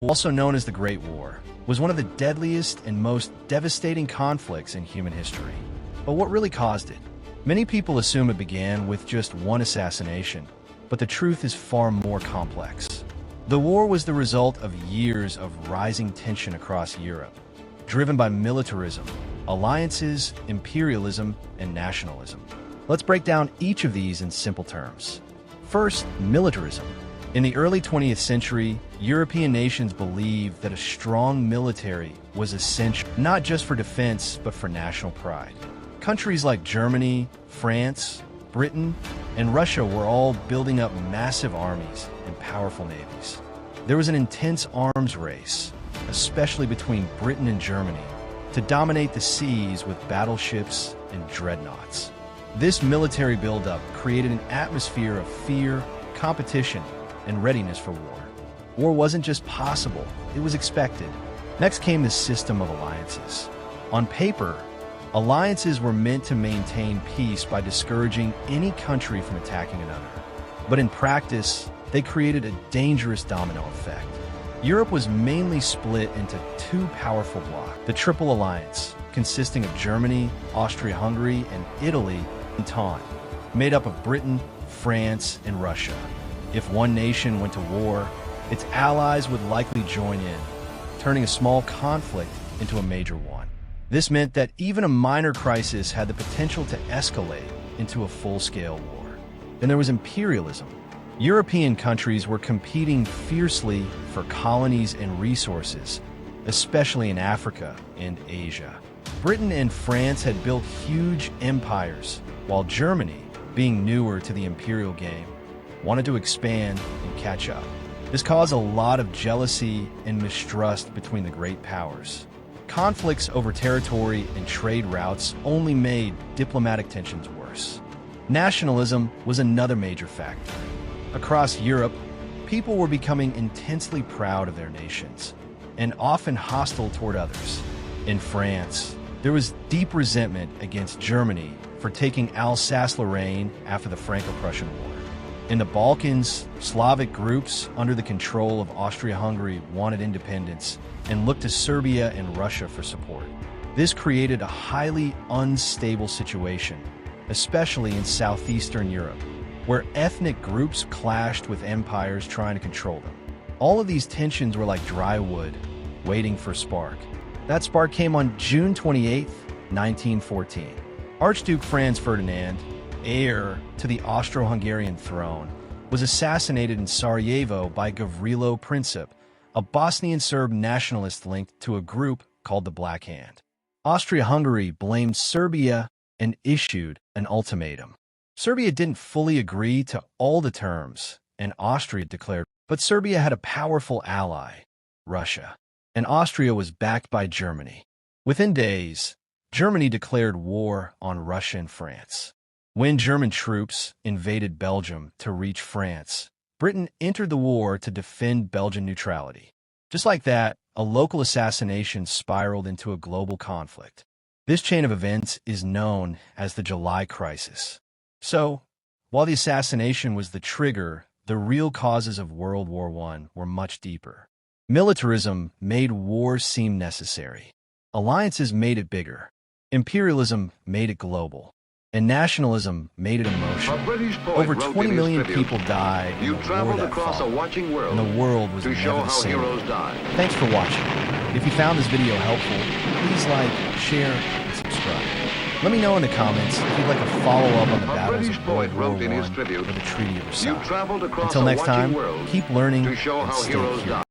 also known as the Great War, was one of the deadliest and most devastating conflicts in human history. But what really caused it? Many people assume it began with just one assassination, but the truth is far more complex. The war was the result of years of rising tension across Europe, driven by militarism, alliances, imperialism, and nationalism. Let's break down each of these in simple terms. First, militarism. In the early 20th century, European nations believed that a strong military was essential, not just for defense, but for national pride. Countries like Germany, France, Britain, and Russia were all building up massive armies and powerful navies. There was an intense arms race, especially between Britain and Germany, to dominate the seas with battleships and dreadnoughts. This military buildup created an atmosphere of fear, competition, and readiness for war. War wasn't just possible, it was expected. Next came the system of alliances. On paper, alliances were meant to maintain peace by discouraging any country from attacking another. But in practice, they created a dangerous domino effect. Europe was mainly split into two powerful blocs: the Triple Alliance, consisting of Germany, Austria-Hungary, and Italy, Entente, made up of Britain, France, and Russia. If one nation went to war, its allies would likely join in, turning a small conflict into a major one. This meant that even a minor crisis had the potential to escalate into a full-scale war. Then there was imperialism. European countries were competing fiercely for colonies and resources, especially in Africa and Asia. Britain and France had built huge empires, while Germany, being newer to the imperial game, wanted to expand and catch up. This caused a lot of jealousy and mistrust between the great powers. Conflicts over territory and trade routes only made diplomatic tensions worse. Nationalism was another major factor. Across Europe, people were becoming intensely proud of their nations, and often hostile toward others. In France, there was deep resentment against Germany for taking Alsace-Lorraine after the Franco-Prussian War. In the Balkans, Slavic groups under the control of Austria-Hungary wanted independence and looked to Serbia and Russia for support. This created a highly unstable situation, especially in southeastern Europe, where ethnic groups clashed with empires trying to control them. All of these tensions were like dry wood, waiting for a spark. That spark came on June 28, 1914. Archduke Franz Ferdinand, heir to the Austro-Hungarian throne, was assassinated in Sarajevo by Gavrilo Princip, a Bosnian Serb nationalist linked to a group called the Black Hand. Austria-Hungary blamed Serbia and issued an ultimatum. Serbia didn't fully agree to all the terms, and Austria declared, but Serbia had a powerful ally, Russia, and Austria was backed by Germany. Within days, Germany declared war on Russia and France. When German troops invaded Belgium to reach France, Britain entered the war to defend Belgian neutrality. Just like that, a local assassination spiraled into a global conflict. This chain of events is known as the July Crisis. So, while the assassination was the trigger, the real causes of World War I were much deeper. Militarism made war seem necessary. Alliances made it bigger. Imperialism made it global. And nationalism made it emotional. Over 20 million people died in the war that followed, and the world was never the same. Thanks for watching. If you found this video helpful, please like, share, and subscribe. Let me know in the comments if you'd like a follow-up on the battles of World War I or the Treaty of Versailles. Until next time, keep learning and stay curious.